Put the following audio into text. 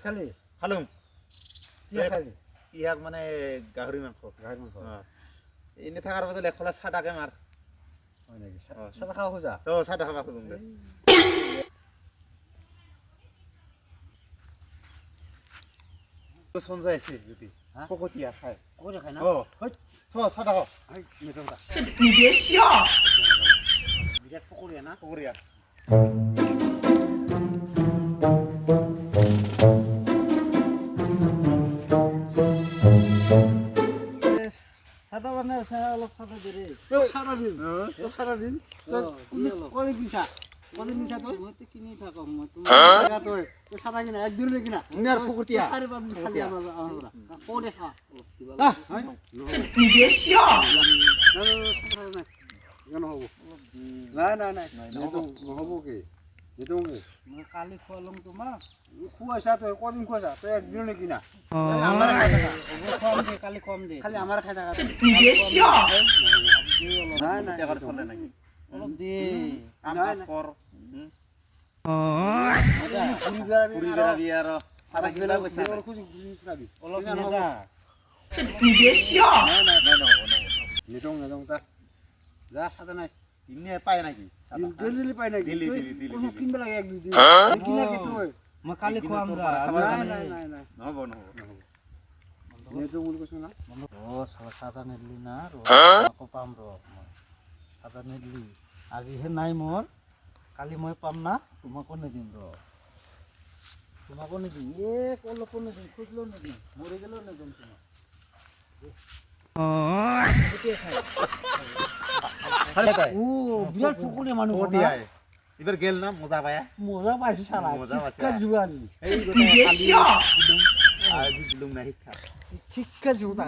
খালি খালুম কি খালি ইয়াক মানে গাহৰি মাংস এনে থাকাৰ বদলে খোলা চাদাকে মাৰ হয় নাকি সাদা খাওয়া খোঁজা চাদা খাবা খুঁজুম দে সঞ্জয় আছে যদি পকতিয়া খায় করে খায় না চাদা খাও你别笑。 বিরাট পকড়িয়া না পকরিয়া সাদা মানে অলপ সাদা দে রে সারাদিন কদিন কিনছা তুই মই তো কিনি থাকো মই তুমি সাদা কিনা একদিন কিনা আর পকতিয়া আরে বাদ খালি আমার কোনে খা你别笑。নহব কি কালি খোৱালম তোমাক খুৱাইছা তই কদিন খুৱাইছা তই একদিন কিনা কালি কম দে খালি আমাৰ খাই থাকা 你别笑。 চলে নাকি অলপ দে অলপ你别笑。 যা সাদা নাই ইনে পায় নাকি দিল্লি পাই নাকি দিল্লি কিনব লাগে একদিন কিনা কি তুই মই কালি খুৱাম যা নাই নহব নেটো মুল কৈছ না সাদা নেদলি না আকৌ পাম সাদা নেদলি আজিহে নাই মোৰ কালি মই পাম না তোমাকো নেদিম তোমাকো নেদিম অলপো নেদিম খুজলেও নেদিম মৰি গেলেও নেদিম তোমাক বিরাট পুকুরে মানুষ এবার গেল না মজা পায়া মজা পাইছে সারা মজা পাইছে। শিক্ষা জুয়ালি 你别笑。 আর দিলুম না শিক্ষা শিক্ষা জুয়া